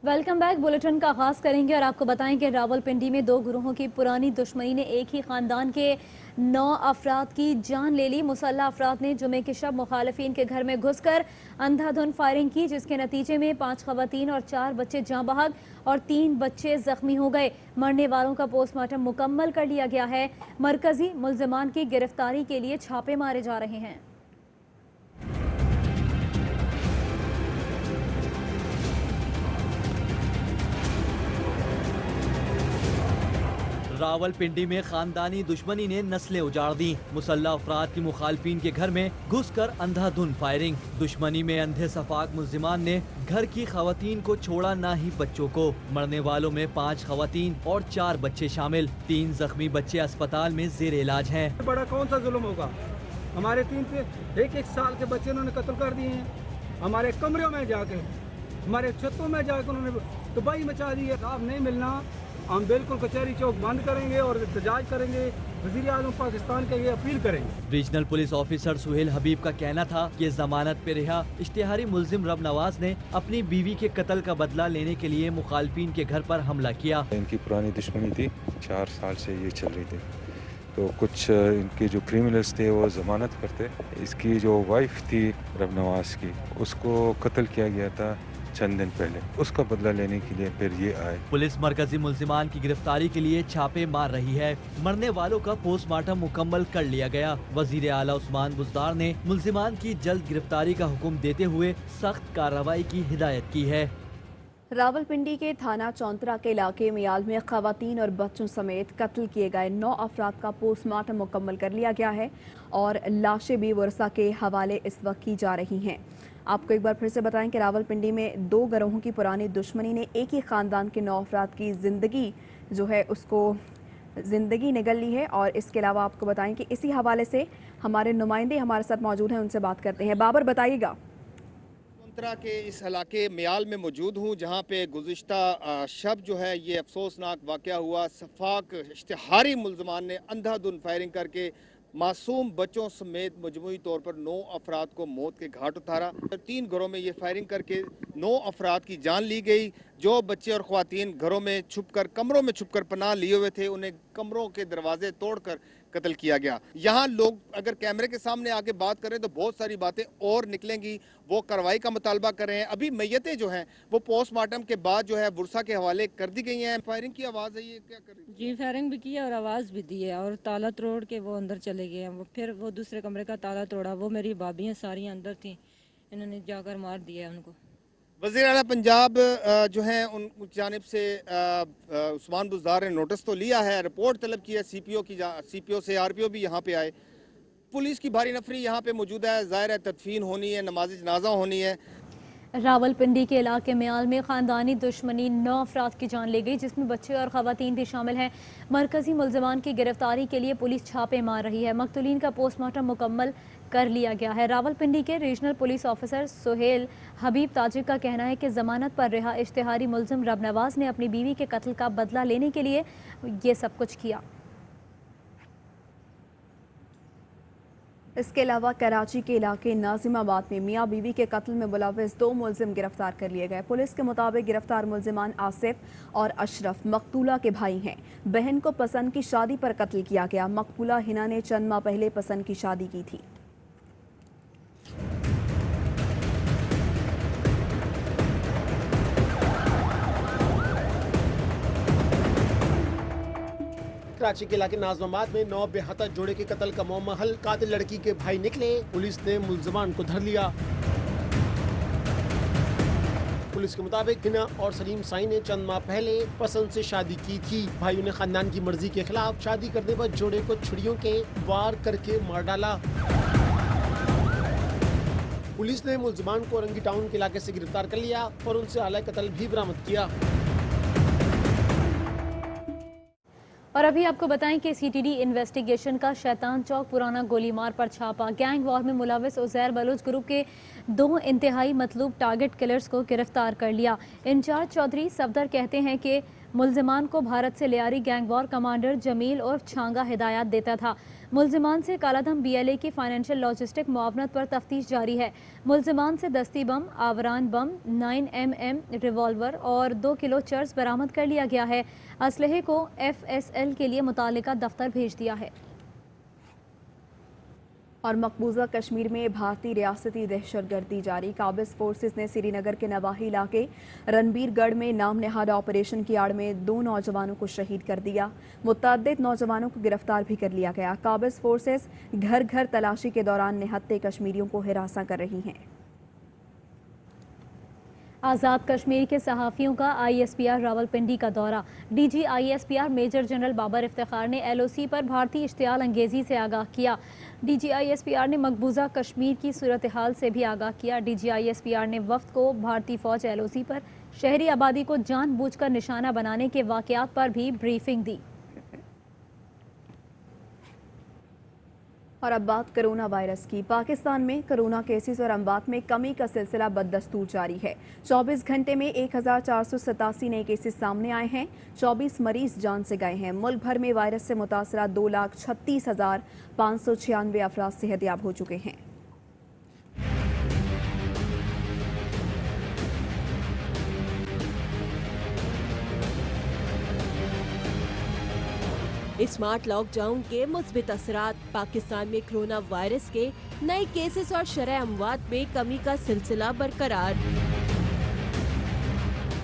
Welcome back. Bulletin का आगाज करेंगे और आपको बताएं कि रावलपिंडी में दो गिरोहों की पुरानी दुश्मनी ने एक ही खानदान के 9 अफराद की जान ले ली। मुसल्लह अफराद ने जुमे की शब मुखालिफिन के घर में घुसकर अंधाधुंध फायरिंग की, जिसके नतीजे में 5 खवातीन और 4 बच्चे जाँ बहक और 3 बच्चे जख्मी हो गए। मरने वालों का पोस्टमार्टम मुकम्मल कर लिया गया है। मरकजी मुल्जिमान की गिरफ्तारी के लिए छापे मारे जा रहे हैं। रावलपिंडी में खानदानी दुश्मनी ने नस्लें उजाड़ दी। मुसल्लह अफराद की मुखालफिन के घर में घुसकर अंधाधुंध फायरिंग। दुश्मनी में अंधे सफाक मुल्जिमान ने घर की खवातीन को छोड़ा, ना ही बच्चों को। मरने वालों में 5 खवातीन और 4 बच्चे शामिल। 3 जख्मी बच्चे अस्पताल में जेर इलाज हैं। बड़ा कौन सा जुल्म होगा? हमारे 1 साल के बच्चे उन्होंने कत्ल कर दिए हैं। हमारे कमरों में जाके, हमारे छतों में जाकर उन्होंने तबाही मचा दी है। साफ नहीं मिलना, हम बिल्कुल कचहरी चौक बंद करेंगे और एहतजाज करेंगे। वज़ीर आज़म पाकिस्तान के ये अपील करेंगे। रीजनल पुलिस ऑफिसर सुहेल हबीब का कहना था कि जमानत पे रिहा इश्तिहारी मुल्जिम रब नवाज ने अपनी बीवी के कत्ल का बदला लेने के लिए मुखालफिन के घर पर हमला किया। इनकी पुरानी दुश्मनी थी, 4 साल से ये चल रही थी। तो कुछ इनके जो क्रिमिनल्स थे वो जमानत पर थे। इसकी जो वाइफ थी रब नवाज की, उसको कत्ल किया गया था चंद दिन पहले। उसका बदला लेने के लिए फिर ये आए। पुलिस मरकजी मुल्जिमान की गिरफ्तारी के लिए छापे मार रही है। मरने वालों का पोस्टमार्टम मुकम्मल कर लिया गया। वजीर आला उस्मान बुज़दार ने मुल्जिमान की जल्द गिरफ्तारी का हुक्म देते हुए सख्त कार्रवाई की हिदायत की है। रावलपिंडी के थाना चौंतरा के इलाके मियाल में खवातीन और बच्चों समेत कत्ल किए गए 9 अफराद का पोस्टमार्टम मुकम्मल कर लिया गया है और लाशें भी वर्षा के हवाले इस वक्त की जा रही हैं। आपको एक बार फिर से बताएं कि रावलपिंडी में 2 गिरोहों की पुरानी दुश्मनी ने एक ही खानदान के 9 अफराद की ज़िंदगी जो है उसको ज़िंदगी निगल ली है। और इसके अलावा आपको बताएं कि इसी हवाले से हमारे नुमाइंदे हमारे साथ मौजूद हैं, उनसे बात करते हैं। बाबर, बताइएगा। चौंतरा के इस इलाके मियाल में मौजूद हूँ, जहाँ पे गुज़िश्ता शब जो है ये अफसोसनाक वाक़या हुआ। सफाक इश्तिहारी मुल्ज़मान ने अंधाधुंध फायरिंग करके मासूम बच्चों समेत मजमूई तौर पर 9 अफराद को मौत के घाट उतारा। 3 घरों में ये फायरिंग करके 9 अफराद की जान ली गई। जो बच्चे और ख़वातीन घरों में छुपकर, कमरों में छुपकर पनाह लिए हुए थे, उन्हें कमरों के दरवाजे तोड़कर कत्ल किया गया। यहाँ लोग अगर कैमरे के सामने आके बात करें तो बहुत सारी बातें और निकलेंगी। वो कार्रवाई का मुतालबा कर रहे हैं। अभी मैयतें जो हैं वो पोस्टमार्टम के बाद जो है बुरसा के हवाले कर दी गई हैं। फायरिंग की आवाज़ है, ये क्या कर रही है? जी, फायरिंग भी की है और आवाज़ भी दी है और ताला तोड़ के वो अंदर चले गए हैं। फिर वो दूसरे कमरे का ताला तोड़ा। वो मेरी भाभियाँ सारी अंदर थी, इन्होंने जाकर मार दिया उनको। वज़ीर आला पंजाब जो हैं उन जानिब से उस्मान बुज़दार ने नोटिस तो लिया है, रिपोर्ट तलब की है सीपीओ से। आरपीओ भी यहाँ पे आए। पुलिस की भारी नफरी यहाँ पे मौजूद है। ज़ाहिर है तदफीन होनी है, नमाज जनाजा होनी है। रावलपिंडी के इलाके मियाल में खानदानी दुश्मनी 9 अफराद की जान ले गई, जिसमें बच्चे और खवातीन भी शामिल हैं। मरकजी मुल्जिमान की गिरफ्तारी के लिए पुलिस छापे मार रही है। मकतूलीन का पोस्टमार्टम मुकम्मल कर लिया गया है। रावलपिंडी के रीजनल पुलिस ऑफिसर सुहेल हबीब ताजिब का कहना है कि जमानत पर रिहा इश्तिहारी मुल्जिम रब नवाज ने अपनी बीवी के कत्ल का बदला लेने के लिए ये सब कुछ किया। इसके अलावा कराची के इलाके नाजिमाबाद में मियाँ बीवी के कत्ल में मुलव्वस 2 मुल्जिम गिरफ्तार कर लिए गए। पुलिस के मुताबिक गिरफ्तार मुल्जिमान आसिफ और अशरफ मकतूला के भाई हैं। बहन को पसंद की शादी पर कत्ल किया गया। मकबूला हिना ने चंद माह पहले पसंद की शादी की थी। कराची के इलाके नाजमाबाद में 9 बेहतर जोड़े के कत्ल का मामला हल। कातिल लड़की के भाई निकले। पुलिस ने मुल्जिमान को धर लिया। पुलिस के मुताबिक हिना और सलीम साई ने चंद माह पहले पसंद से शादी की थी। भाइयों ने खानदान की मर्जी के खिलाफ शादी करने पर जोड़े को छुरियों के वार करके मार डाला। पुलिस ने मुल्जिमान को रंगी टाउन के इलाके से गिरफ्तार कर लिया और उनसे आला कत्ल भी बरामद किया। और अभी आपको बताएं कि सीटीडी इन्वेस्टिगेशन का शैतान चौक पुराना गोलीमार पर छापा। गैंग वॉर में मुलव्वस उज़ैर बलूच ग्रुप के 2 इंतहाई मतलूब टारगेट किलर्स को गिरफ्तार कर लिया। इंचार्ज चौधरी सफदर कहते हैं कि मुल्जिमान को भारत से Lyari gang war commander Jameel और छांगा हिदायत देता था। मुलजिमान से कालाधम BLA की फाइनेंशियल लॉजिस्टिक मुआवनत पर तफ्तीश जारी है। मुलजिमान से दस्ती बम, आवरान बम, 9mm रिवॉल्वर और 2 किलो चर्स बरामद कर लिया गया है। असलहे को FSL के लिए मुतालिका दफ्तर भेज दिया है। और मकबूजा कश्मीर में भारतीय रियासती दहशतगर्दी जारी। काबिज फोर्सेस ने श्रीनगर के नवाही इलाके रणबीरगढ़ में नाम नहाद ऑपरेशन की आड़ में 2 नौजवानों को शहीद कर दिया। मुतअद्दिद नौजवानों को गिरफ्तार भी कर लिया गया। काबिज फोर्सेस घर घर तलाशी के दौरान निहत्ते कश्मीरियों को हिरासा कर रही हैं। आज़ाद कश्मीर के सहाफ़ियों का ISPR रावलपिंडी का दौरा। DG ISPR major general Babar Iftikhar ने LOC पर भारतीय इश्तियाल अंगेज़ी से आगाह किया। DG ISPR ने मकबूजा कश्मीर की सूरत हाल से भी आगाह किया। DG ISPR ने वफ्द को भारतीय फ़ौज LOC पर शहरी आबादी को जानबूझकर निशाना बनाने के वाक़यात पर भी ब्रीफिंग दी। और अब बात कोरोना वायरस की। पाकिस्तान में कोरोना केसेस और अमवात में कमी का सिलसिला बदस्तूर जारी है। 24 घंटे में 1487 नए केसेस सामने आए हैं। 24 मरीज जान से गए हैं। मुल्क भर में वायरस से मुतासरा 2,36,596 अफराद सेहतयाब हो चुके हैं। स्मार्ट लॉकडाउन के मुस्बित असरात। पाकिस्तान में कोरोना वायरस के नए केसेस और शरह अमवात में कमी का सिलसिला बरकरार।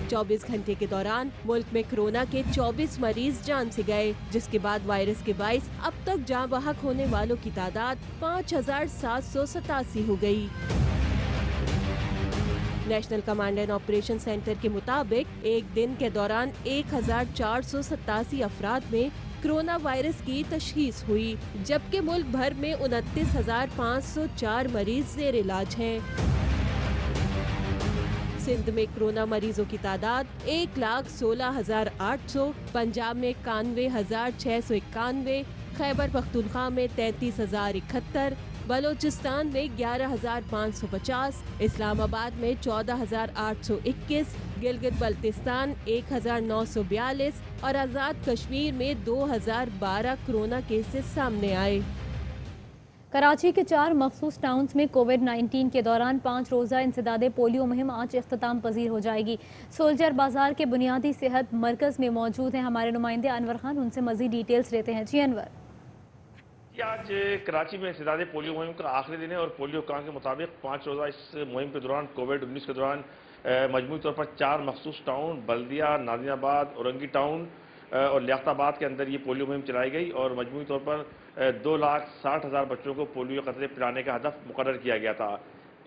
24 घंटे के दौरान मुल्क में कोरोना के 24 मरीज जान से गए, जिसके बाद वायरस के बाइस अब तक जान बहक होने वालों की तादाद 5,787 हो गई। National command and operation centre के मुताबिक एक दिन के दौरान 1,487 अफराद में कोरोना वायरस की तशखीस हुई, जबकि मुल्क भर में 29,504 मरीज ज़ेर इलाज हैं। सिंध में कोरोना मरीजों की तादाद 1,16,800, पंजाब में 91,691, खैबर पख्तूनख्वा में 33,071, बलोचिस्तान में 11,550, इस्लामाबाद में 14,821, गिलगित बल्तिस्तान 1,942 और आज़ाद कश्मीर में 2,012 कोरोना केसेस सामने आए। कराची के 4 मखसूस टाउन्स में कोविड-19 के दौरान 5 रोज़ा इंसदादे पोलियो मुहिम आज इख्तिताम पजीर हो जाएगी। सोल्जर बाजार के बुनियादी सेहत मरकज़ में मौजूद हैं हमारे नुमाइंदे अनवर खान। उनसे मज़ीद डिटेल्स लेते हैं। जी अनवर। आज कराची में इंसदादे पोलियो मुहिम का आखिरी दिन है और पोलियो काम के मुताबिक 5 रोज़ा इस मुहिम के दौरान कोविड-19 के दौरान मजमूई तौर पर 4 मखसूस टाउन बल्दिया, नाज़िराबाद, औरंगी टाउन और लियाकताबाद के अंदर ये पोलियो मुहिम चलाई गई और मजमूई तौर पर 2,60,000 बच्चों को पोलियो कतरे पिलाने का हदफ मुकर्रर किया गया था।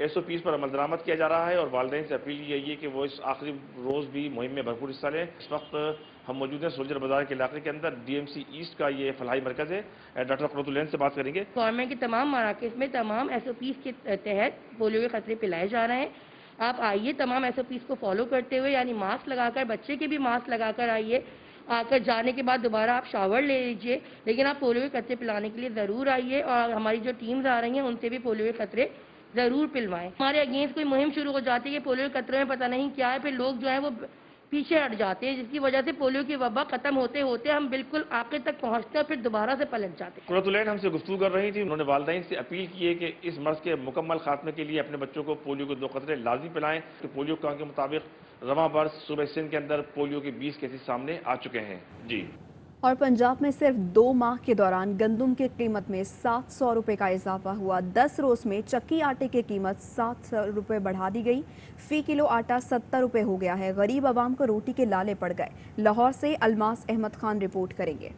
SOPs पर अमल दरामद किया जा रहा है और वालिदैन से अपील यही है कि वो इस आखिरी रोज़ भी मुहिम में भरपूर हिस्सा लें। इस वक्त हम मौजूद हैं सोल्जर बाजार के इलाके के अंदर। DMC ईस्ट का ये फलाही मरकज़ है। डॉक्टर कुरतुलैन से बात करेंगे। गवर्नमेंट के तमाम मराकज़ में तमाम SOPs के तहत पोलियो के खतरे पिलाए जा रहे हैं। आप आइए, तमाम SOPs को फॉलो करते हुए, यानी मास्क लगाकर, बच्चे के भी मास्क लगाकर आइए। आकर जाने के बाद दोबारा आप शावर ले लीजिए, लेकिन आप पोलियो के खतरे पिलाने के लिए ज़रूर आइए और हमारी जो टीम्स आ रही हैं उनसे भी पोलियो के खतरे ज़रूर पिलवाएं। हमारे अगेंस्ट कोई मुहिम शुरू हो जाती है कि पोलियो के खतरे में पता नहीं क्या है, फिर लोग जो है वो पीछे हट जाते हैं, जिसकी वजह से पोलियो की वबा खत्म होते होते हम बिल्कुल आखिर तक पहुंचते हैं, फिर दोबारा से पलट जाते हैं। कुरतुलैन हमसे गुफ्तगू कर रही थी। उन्होंने वालिदैन से अपील की है कि इस मर्ज के मुकम्मल खात्मे के लिए अपने बच्चों को पोलियो के 2 कतरे लाजमी पिलाएं। तो पोलियो काम के मुताबिक रवां बरस सूबे सिंध के अंदर पोलियो के 20 केसेस सामने आ चुके हैं। जी। और पंजाब में सिर्फ 2 माह के दौरान गंदम की कीमत में 700 रुपये का इजाफा हुआ। 10 रोज़ में चक्की आटे की कीमत 7 रुपये बढ़ा दी गई। फ़ी किलो आटा 70 रुपये हो गया है। गरीब आवाम को रोटी के लाले पड़ गए। लाहौर से अलमास अहमद खान रिपोर्ट करेंगे।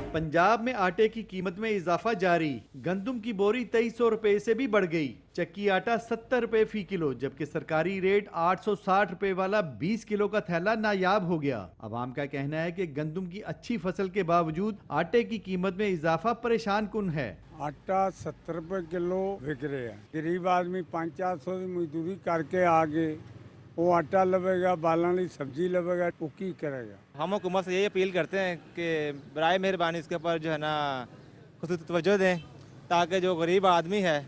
पंजाब में आटे की कीमत में इजाफा जारी। गंदम की बोरी 2300 रुपए से भी बढ़ गई। चक्की आटा 70 रुपए फी किलो, जबकि सरकारी रेट 860 रुपए वाला 20 किलो का थैला नायाब हो गया। अवाम का कहना है कि गंदम की अच्छी फसल के बावजूद आटे की कीमत में इजाफा परेशान कुन है। आटा 70 रुपए किलो बिक रहा है। गरीब आदमी 500-400 की मजदूरी करके आगे वो आटा लवेगा, बालानी सब्जी लवेगा, वो की करेगा। हम हुकूमत से यही अपील करते हैं कि बराए मेहरबानी इसके ऊपर जो है ना खुसूसी तवज्जो दें, ताकि जो गरीब आदमी है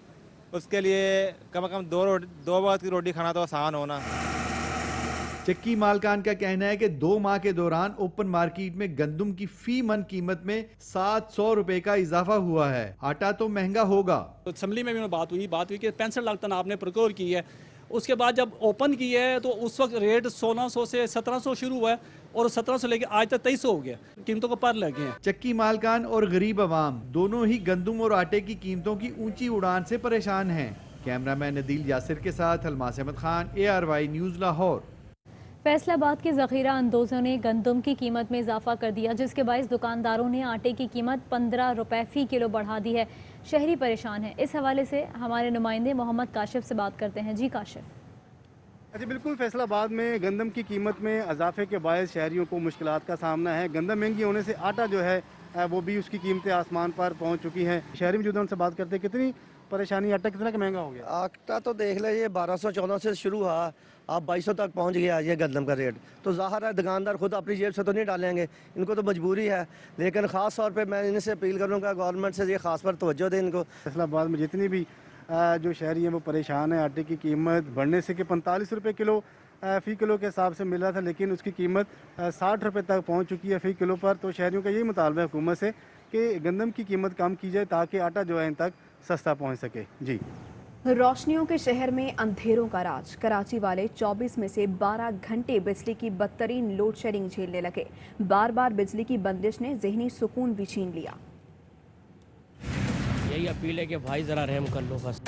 उसके लिए कम से कम 2 वक्त की रोटी खाना तो आसान हो ना। चक्की मालकान का कहना है कि 2 माह के दौरान ओपन मार्केट में गंदम की फी मन कीमत में 700 रुपए का इजाफा हुआ है। आटा तो महंगा होगा। तो असेंबली में भी बात हुई कि 65 लाख टन आपने प्रोक्योर की है, उसके बाद जब ओपन की है तो उस वक्त रेट 1600 से 1700 शुरू हुआ है और 1700 लेके आज तक 2300 हो गया। कीमतों को पर लगे हैं। चक्की मालकान और गरीब आवाम दोनों ही गंदम और आटे की कीमतों की ऊंची उड़ान से परेशान हैं। कैमरामैन नदील यासिर के साथ अलमास अहमद खान, ARY न्यूज़ लाहौर। फैसलाबाद के ज़ख़ीरा अंदोज़ों ने गंदम की कीमत में इजाफा कर दिया, जिसके बायस दुकानदारों ने आटे की कीमत 15 रुपए फ़ी किलो बढ़ा दी है। शहरी परेशान है। इस हवाले से हमारे नुमाइंदे मोहम्मद काशिफ से बात करते हैं। जी काशिफ। जी बिल्कुल, फैसलाबाद में गंदम की कीमत में इजाफे के बायस शहरियों को मुश्किलात का सामना है। गंदम महंगी होने से आटा जो है वो भी उसकी कीमतें आसमान पर पहुंच चुकी हैं। शहरी मौजूदा उनसे बात करते हैं, कितनी परेशानी, आटा कितना का महंगा हो गया? आटा तो देख ले, ये 1214 से शुरू हुआ, आप 2200 तक पहुंच गया ये गंदम का रेट। तो ज़ाहिर है दुकानदार खुद अपनी जेब से तो नहीं डालेंगे, इनको तो मजबूरी है। लेकिन ख़ास तौर पे मैं इनसे अपील करूँगा गवर्नमेंट से ये ख़ास पर तवज्जो दें इनको। फैसलाबाद में जितनी भी जो शहरी हैं वो परेशान है। आटे की कीमत बढ़ने से कि 45 रुपये किलो फ़ी किलो के हिसाब से मिल रहा था, लेकिन उसकी कीमत 60 रुपये तक पहुँच चुकी है फ़ी किलो पर। तो शहरियों का यही मुतालबा है हुकूमत से कि गंदम की कीमत कम की जाए ताकि आटा जो है इन तक सस्ता पहुँच सके। जी। रोशनियों के शहर में अंधेरों का राज। कराची वाले 24 में से 12 घंटे बिजली की बदतरीन लोड शेडिंग झेलने लगे। बार बार बिजली की बंदिश ने जहनी सुकून भी छीन लिया। यही अपील है कि भाई ज़रा रहम कर लो, बस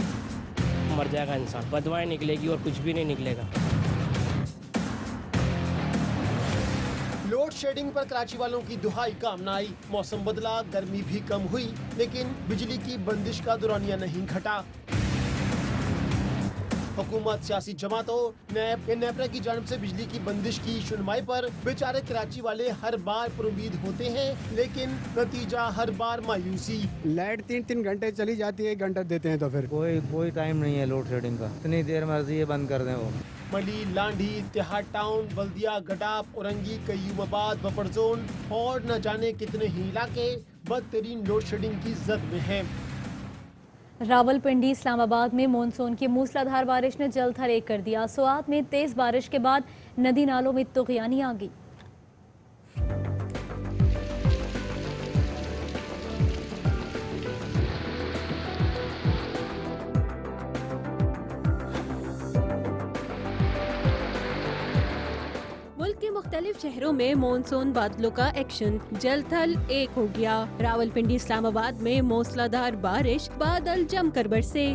मर जाएगा इंसान, बदवाएं निकलेगी और कुछ भी नहीं निकलेगा। लोड शेडिंग पर कराची वालों की दुहाई काम न आई। मौसम बदला, गर्मी भी कम हुई, लेकिन बिजली की बंदिश का दौरानिया नहीं घटा। हुकूमत, सियासी जमातों, नैब या नेपरा की जानिब से बिजली की बंदिश की सुनवाई पर बेचारे कराची वाले हर बार पुरुमीद होते हैं, लेकिन नतीजा हर बार मायूसी। लाइट 3-3 घंटे चली जाती है, 1 घंटा देते हैं तो फिर कोई टाइम नहीं है लोड शेडिंग का, इतनी देर मर्जी है बंद कर दें वो। मली, लांडी, इत्तेहाद टाउन, बल्दिया, गडाप, औरंगी, कयूमाबाद, बफर जोन और न जाने कितने ही इलाके बदतरीन लोड शेडिंग की जद में हैं। रावलपिंडी, इस्लामाबाद में मानसून की मूसलाधार बारिश ने जल थल एक कर दिया। सुआत में तेज बारिश के बाद नदी नालों में तुग़यानी आ गई। मुल्क के मुख्तलिफ शहरों में मानसून बादलों का एक्शन जल थल एक हो गया। रावलपिंडी, इस्लामाबाद में मूसलाधार बारिश, बादल जमकर बरसे।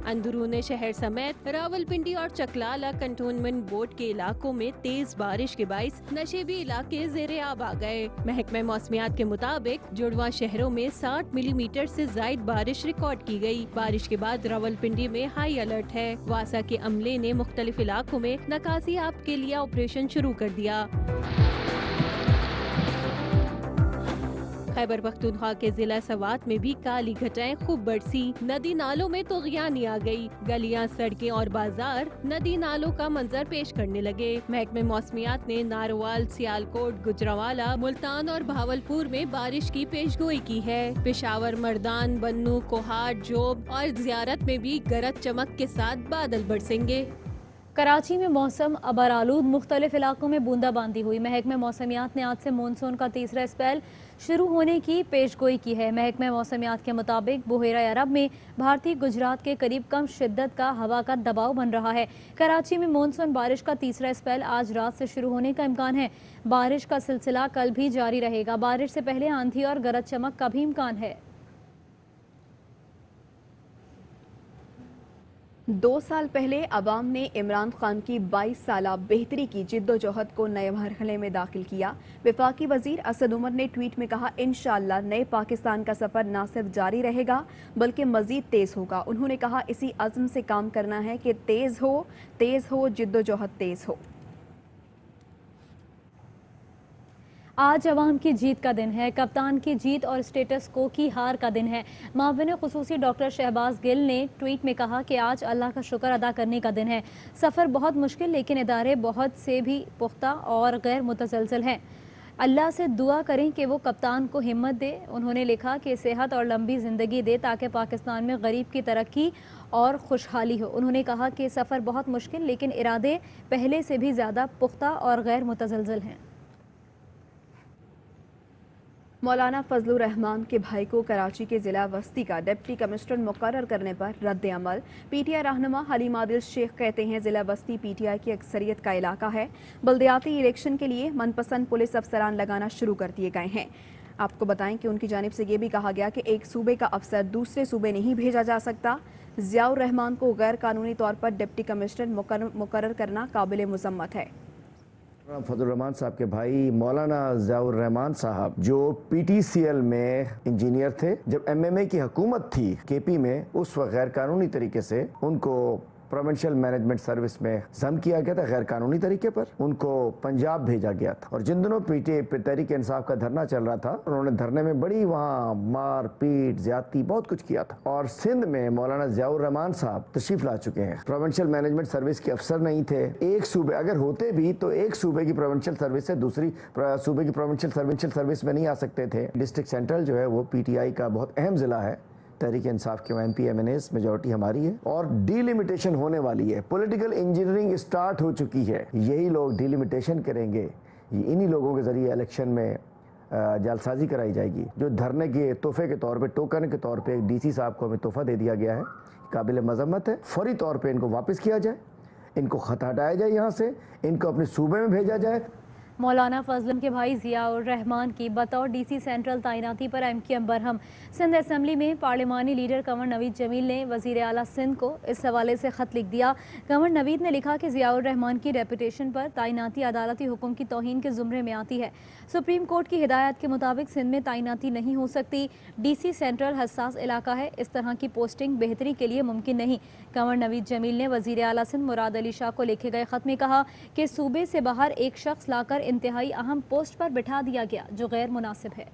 अंदरूने शहर समेत रावलपिंडी और चकलाला कंटोनमेंट बोर्ड के इलाकों में तेज बारिश के बाइस नशेबी इलाके ज़ेरे आब आ गए। महकमे मौसमियात के मुताबिक जुड़वा शहरों में 60 मिलीमीटर से जायद बारिश रिकॉर्ड की गई। बारिश के बाद रावलपिंडी में हाई अलर्ट है। वासा के अमले ने मुख्तलिफ इलाकों में नकासी आप के लिए ऑपरेशन शुरू कर दिया। खैबर पख्तूनख्वा के जिला सवात में भी काली घटाएं खूब बरसी। नदी नालों में तुग़यानी आ गई। गलियां, सड़कें और बाजार नदी नालों का मंजर पेश करने लगे। महकमे मौसमियात ने नारोवाल, सियालकोट, गुजरावाला, मुल्तान और भावलपुर में बारिश की पेशगोई की है। पेशावर, मर्दान, बन्नू, कोहाट, जोब और ज़ियारत में भी गरज चमक के साथ बादल बरसेंगे। कराची में मौसम अबरालूद, मुख्तलिफ इलाकों में बूंदाबांदी हुई। महकमे मौसमियात ने आज से मानसून का तीसरा स्पेल शुरू होने की पेशगोई की है। महकमे मौसमियात के मुताबिक बुहेरा अरब में भारतीय गुजरात के करीब कम शिद्दत का हवा का दबाव बन रहा है। कराची में मानसून बारिश का तीसरा स्पेल आज रात से शुरू होने का इम्कान है। बारिश का सिलसिला कल भी जारी रहेगा। बारिश से पहले आंधी और गरज चमक का भी इम्कान है। 2 साल पहले अवाम ने इमरान खान की 22 साला बेहतरी की जिद्दोजहद को नए मरहले में दाखिल किया। वफाकी वजीर असद उमर ने ट्वीट में कहा, इंशाअल्लाह नए पाकिस्तान का सफ़र न सिर्फ जारी रहेगा बल्कि मज़ीद तेज़ होगा। उन्होंने कहा, इसी अज़्म से काम करना है कि तेज़ हो, जिद्दोजहद तेज़ हो। आज अवाम की जीत का दिन है। कप्तान की जीत और स्टेटस को की हार का दिन है। माविन खुसूसी डॉक्टर शहबाज गिल ने ट्वीट में कहा कि आज अल्लाह का शुक्र अदा करने का दिन है। सफ़र बहुत मुश्किल लेकिन इदारे बहुत से भी पुख्ता और गैर मुतसलसल हैं। अल्लाह से दुआ करें कि वो कप्तान को हिम्मत दे। उन्होंने लिखा कि सेहत और लंबी ज़िंदगी दे ताकि पाकिस्तान में गरीब की तरक्की और खुशहाली हो। उन्होंने कहा कि सफ़र बहुत मुश्किल लेकिन इरादे पहले से भी ज़्यादा पुख्ता और गैर मुतज़लज़ल हैं। मौलाना फजलुर रहमान के भाई को कराची के जिला वस्ती का डिप्टी कमिश्नर मुकर्रर करने पर रद्द अमल। पीटीआई रहनुमा हलीम आदिल शेख कहते हैं जिला वस्ती पीटीआई की अक्सरियत का इलाका है। बल्दियाती इलेक्शन के लिए मनपसंद पुलिस अफसरान लगाना शुरू कर दिए गए हैं। आपको बताएं कि उनकी जानिब से ये भी कहा गया कि एक सूबे का अफसर दूसरे सूबे नहीं भेजा जा सकता। ज़ियाउर रहमान को गैर कानूनी तौर पर डिप्टी कमिश्नर मुकर्रर करना काबिल मुज़म्मत है। फजलुर रहमान साहब के भाई मौलाना ज़ियाउर रहमान साहब जो पीटीसीएल में इंजीनियर थे, जब एमएमए की हुकूमत थी केपी में, उस वक्त गैर कानूनी तरीके से उनको प्रोविंशियल मैनेजमेंट सर्विस में जम किया गया था। गैर कानूनी तरीके पर उनको पंजाब भेजा गया था। और जिन दिनों तहरीक इंसाफ का धरना चल रहा था, उन्होंने धरने में बड़ी वहाँ मार पीट ज्यादती बहुत कुछ किया था। और सिंध में मौलाना ज़ियाउर रहमान साहब तशरीफ ला चुके हैं। प्रोविंशियल मैनेजमेंट सर्विस के अफसर नहीं थे। एक सूबे अगर होते भी तो एक सूबे की प्रोविंशियल सर्विस से दूसरी सूबे की प्रोविंशियल सर्विस में नहीं आ सकते थे। डिस्ट्रिक्ट सेंट्रल जो है वो पीटीआई का बहुत अहम जिला है। तहरीक इंसाफ के एमपी एमएनएस मेजॉरिटी हमारी है और डीलिमिटेशन होने वाली है। पॉलिटिकल इंजीनियरिंग स्टार्ट हो चुकी है। यही लोग डीलिमिटेशन करेंगे। इन्हीं लोगों के जरिए इलेक्शन में जालसाजी कराई जाएगी। जो धरने के तोहफे के तौर पे, टोकन के तौर पे डीसी साहब को हमें तोहफा दे दिया गया है, काबिल मजम्मत है। फौरी तौर पे इनको वापस किया जाए, इनको खत हटाया जाए, यहाँ से इनको अपने सूबे में भेजा जाए। मौलाना फजलन के भाई ज़ियाउर रहमान की बतौर डीसी सेंट्रल तैनाती पर एमक्यूएम बरहम। सिंध असम्बली में पार्लिमानी लीडर कंवर नवीद जमील ने वज़ीर आला सिंध को इस हवाले से ख़त लिख दिया। कंवर नवीद ने लिखा कि ज़ियाउर रहमान की रेपुटेशन पर तैनाती अदालती हुक्म की तौहीन के ज़ुमरे में आती है। सुप्रीम कोर्ट की हिदायत के मुताबिक सिंध में तैनाती नहीं हो सकती। डीसी सेंट्रल हसास इलाका है, इस तरह की पोस्टिंग बेहतरी के लिए मुमकिन नहीं। कंवर नवीद जमील ने वज़ीर आला सिंध मुराद अली शाह को लिखे गए ख़त में कहा कि सूबे से बाहर एक शख्स लाकर इंतहाई अहम पोस्ट पर बिठा दिया गया जो गैर मुनासिब है।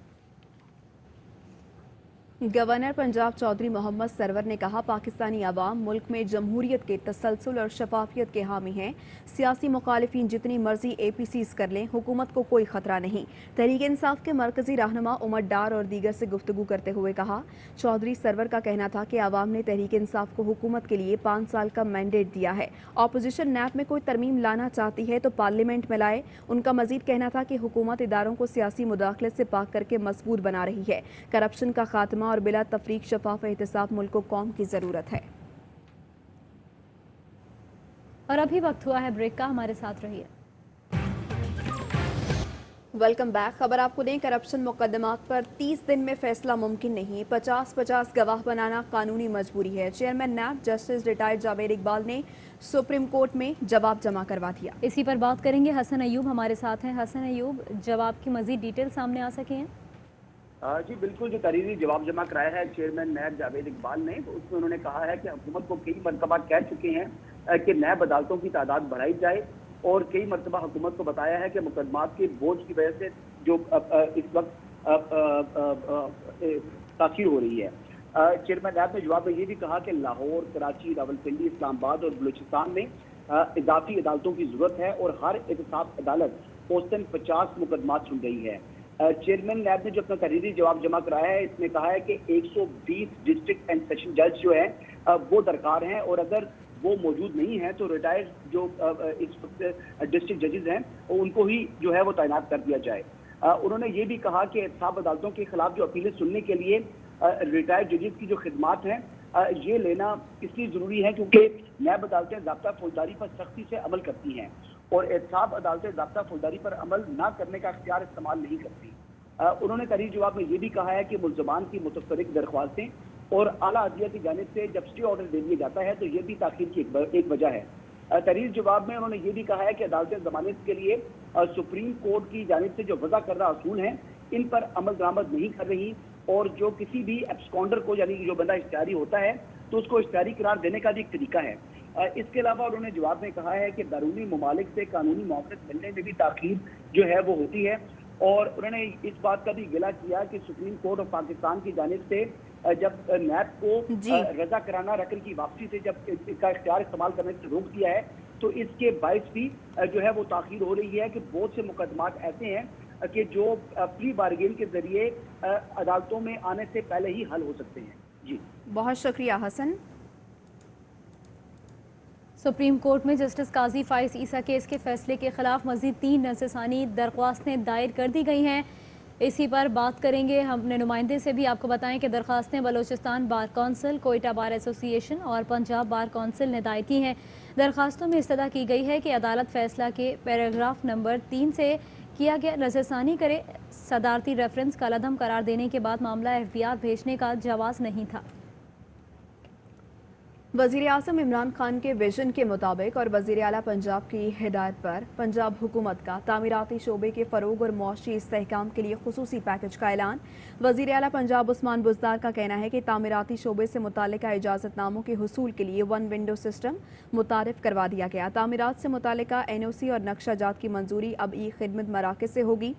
गवर्नर पंजाब चौधरी मोहम्मद सरवर ने कहा पाकिस्तानी अवाम मुल्क में जमहूरियत के तसलसल और शफाफियत के हामी हैं। सियासी मुखालिफिन जितनी मर्जी APCs कर लें, हुकूमत को कोई खतरा नहीं। तहरीक इंसाफ के मरकजी रहनुमा उमर डार और दीगर से गुफ्तगू करते हुए कहा, चौधरी सरवर का कहना था कि अवाम ने तहरीक इंसाफ को हुकूमत के लिए 5 साल का मैंडेट दिया है। ऑपोजिशन नैब में कोई तरमीम लाना चाहती है तो पार्लियामेंट में लाए। उनका मजीद कहना था कि हुकूमत इदारों को सियासी मुदाखलत से पाक करके मजबूत बना रही है। करप्शन का खात्मा और बिला तफरीक शफाफ एहतसाब मुल्क को कौम की जरूरत है। और अभी वक्त हुआ है ब्रेक का, हमारे साथ रहिए। Welcome back. खबर आपको दें, करप्शन मुकदमात पर 30 दिन में फैसला मुमकिन नहीं। 50-50 गवाह बनाना कानूनी मजबूरी है। Chairman NAB justice retired Javed Iqbal ने सुप्रीम कोर्ट में जवाब जमा करवा दिया। इसी पर बात करेंगे, हसन अयूब हमारे साथ हैं। हसन अयूब, जवाब की मजीद डिटेल सामने आ सके हैं? जी बिल्कुल, जो तहरीरी जवाब जमा कराया है चेयरमैन नैब जावेद इकबाल ने, तो उसमें उन्होंने कहा है कि हुकूमत को कई मरतबा कह चुके हैं कि नैब अदालतों की तादाद बढ़ाई जाए और कई मरतबा हुकूमत को बताया है कि मुकदमात के बोझ की वजह से जो इस वक्त तासीर हो रही है। चेयरमैन नैब ने जवाब में ये भी कहा कि लाहौर, कराची, रावलपिंडी, इस्लामाबाद और बलूचिस्तान में इजाफी अदालतों की जरूरत है और हर एहतसाब अदालत औसतन 50 मुकदमात सुन रही है। चेयरमैन नैब ने जो अपना तहरीरी जवाब जमा कराया है, इसमें कहा है कि 120 डिस्ट्रिक्ट एंड सेशन जज जो है वो दरकार हैं और अगर वो मौजूद नहीं है तो रिटायर्ड जो इस वक्त डिस्ट्रिक्ट जजेस हैं उनको ही जो है वो तैनात कर दिया जाए। उन्होंने ये भी कहा कि एहतसाब अदालतों के खिलाफ जो अपीलें सुनने के लिए रिटायर्ड जजेस की जो खिदमात हैं ये लेना इसलिए ज़रूरी है क्योंकि नैब अदालतें ज़ाब्ता फौजदारी पर सख्ती से अमल करती हैं और एहतसाब अदालतें ज़ाब्ता फौजदारी पर अमल न करने का इख्तियार इस्तेमाल नहीं करती। उन्होंने तहरीर जवाब में ये भी कहा है कि मुल्ज़मान की मुतफ़र्रिक़ दरख्वास्तें और आला अदलिया की जानिब से जब स्टे ऑर्डर दे दिया जाता है तो ये भी ताख़ीर की एक वजह है। तहरीर जवाब में उन्होंने ये भी कहा है कि अदालतें ज़मानत के लिए सुप्रीम कोर्ट की जानिब से जो वज़ा करदा असूल हैं इन पर अमल दरामद नहीं कर रही और जो किसी भी एब्सकॉन्डर को यानी जो बंदा इश्तिहारी होता है तो उसको इश्तिहारी करार देने का भी एक तरीका है। इसके अलावा उन्होंने जवाब में कहा है कि बैरूनी ममालिक से कानूनी मुआवज़त मिलने में भी ताख़ीर जो है वो होती है और उन्होंने इस बात का भी गिला किया कि सुप्रीम कोर्ट ऑफ पाकिस्तान की जानिब से जब नैब को रजा कराना रकन की वापसी से जब इसका इख्तियार इस्तेमाल करने से रोक दिया है तो इसके बायस भी जो है वो ताख़ीर हो रही है कि बहुत से मुकदमात ऐसे हैं कि जो प्री बार्गेन के जरिए अदालतों में आने से पहले ही हल हो सकते हैं। जी बहुत शुक्रिया हसन। सुप्रीम कोर्ट में जस्टिस काजी फाइज ईसा केस के फैसले के खिलाफ मजीद 3 नज़रसानी दरख्वास्तें दायर कर दी गई हैं। इसी पर बात करेंगे हमने नुमाइंदे से भी। आपको बताएं कि दरख्वास्तें Balochistan bar council, Quetta bar association और पंजाब बार कौंसिल ने दायर की हैं। दरख्वास्तों में इस्तदा की गई है कि अदालत फैसला के पैराग्राफ नंबर 3 से किया गया नज़रसानी करे। सदारती रेफरेंस का लदम करार देने के बाद मामला FBI भेजने का जवाज़ नहीं था। वज़ीर आज़म इमरान खान के विजन के मुताबिक और वज़ीर आला पंजाब की हिदायत पर पंजाब हुकूमत का तामीराती शोबे के फ़रोग और मुआशी इस्तेहकाम के लिए खुसूसी पैकेज का ऐलान। वज़ीर आला पंजाब उस्मान बुज़दार का कहना है कि तामीराती शोबे से मुतालिका इजाज़तनामों के हुसूल के लिए 1 विंडो सिस्टम मुतारिफ करवा दिया गया। तामीरात से मुतालिका NOC और नक्शाजात की मंजूरी अब खिदमत मराकज़ से होगी।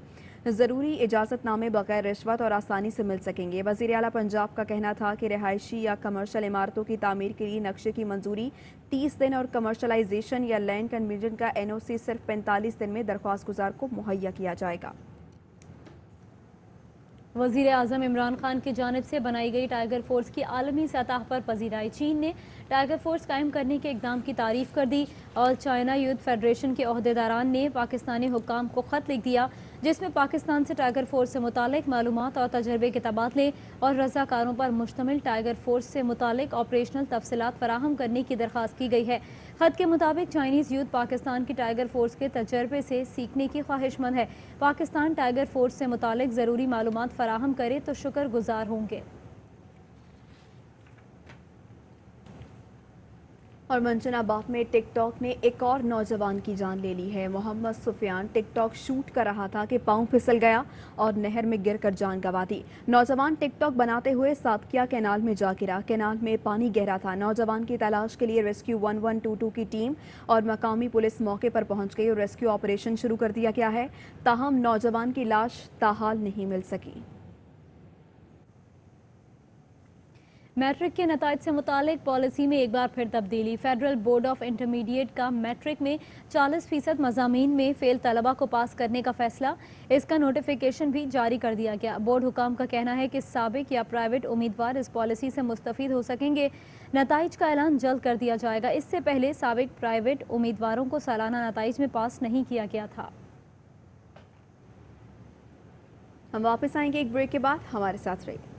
ज़रूरी इजाज़तनामे बगैर रिश्वत और आसानी से मिल सकेंगे। वज़ीर आला पंजाब का कहना था कि रिहायशी या कमर्शल इमारतों की तामीर के लिए नक्शे की मंजूरी 30 दिन और कमर्शलाइजेशन या लैंड कन्वर्जन का NOC सिर्फ 45 दिन में दरख्वास्त गुजार को मुहैया किया जाएगा। वज़ीर आज़म इमरान खान की जानिब से बनाई गई टाइगर फोर्स की आलमी सतह पर पजीराई। चीन ने टाइगर फोर्स कायम करने के इक़दाम की तारीफ़ कर दी और चाइना यूथ फेडरेशन के ओहदेदारान ने पाकिस्तानी हुक्काम को ख़त लिख दिया, जिसमें पाकिस्तान से टाइगर फोर्स से मुतालिक मालूमात और तजर्बे के तबादले और रज़ाकारों पर मुश्तमिल टाइगर फोर्स से मुतालिक ऑपरेशनल तफसीलात फराहम करने की दरख्वास्त की गई है। ख़त के मुताबिक चाइनीज़ यूथ पाकिस्तान की टाइगर फोर्स के तजर्बे से सीखने की ख्वाहिशमंद है। पाकिस्तान टाइगर फोर्स से मुतालिक ज़रूरी मालूमात फराहम करे तो शुक्रगुजार होंगे। और मंजनाबाद में टिकटॉक ने एक और नौजवान की जान ले ली है। मोहम्मद सुफियान टिकटॉक शूट कर रहा था कि पांव फिसल गया और नहर में गिरकर जान गंवा दी। नौजवान टिकटॉक बनाते हुए सातकिया कैनाल में जा गिरा। कैनाल में पानी गहरा था। नौजवान की तलाश के लिए रेस्क्यू 1122 की टीम और मकामी पुलिस मौके पर पहुंच गई और रेस्क्यू ऑपरेशन शुरू कर दिया गया है। ताहम नौजवान की लाश ताहाल नहीं मिल सकी। मैट्रिक के नताइज से मुतालिक पॉलिसी में एक बार फिर तब्दीली। फेडरल बोर्ड ऑफ इंटरमीडिएट का मैट्रिक में 40% मज़ामीन में फेल तलबा को पास करने का फैसला। इसका नोटिफिकेशन भी जारी कर दिया गया। बोर्ड हुकाम का कहना है कि साबिक या प्राइवेट उम्मीदवार इस पॉलिसी से मुस्तफ़ीद हो सकेंगे। नताइज का ऐलान जल्द कर दिया जाएगा। इससे पहले साबिक प्राइवेट उम्मीदवारों को सालाना नताइज में पास नहीं किया गया था। हम वापस आएंगे एक ब्रेक के बाद, हमारे साथ रहिए।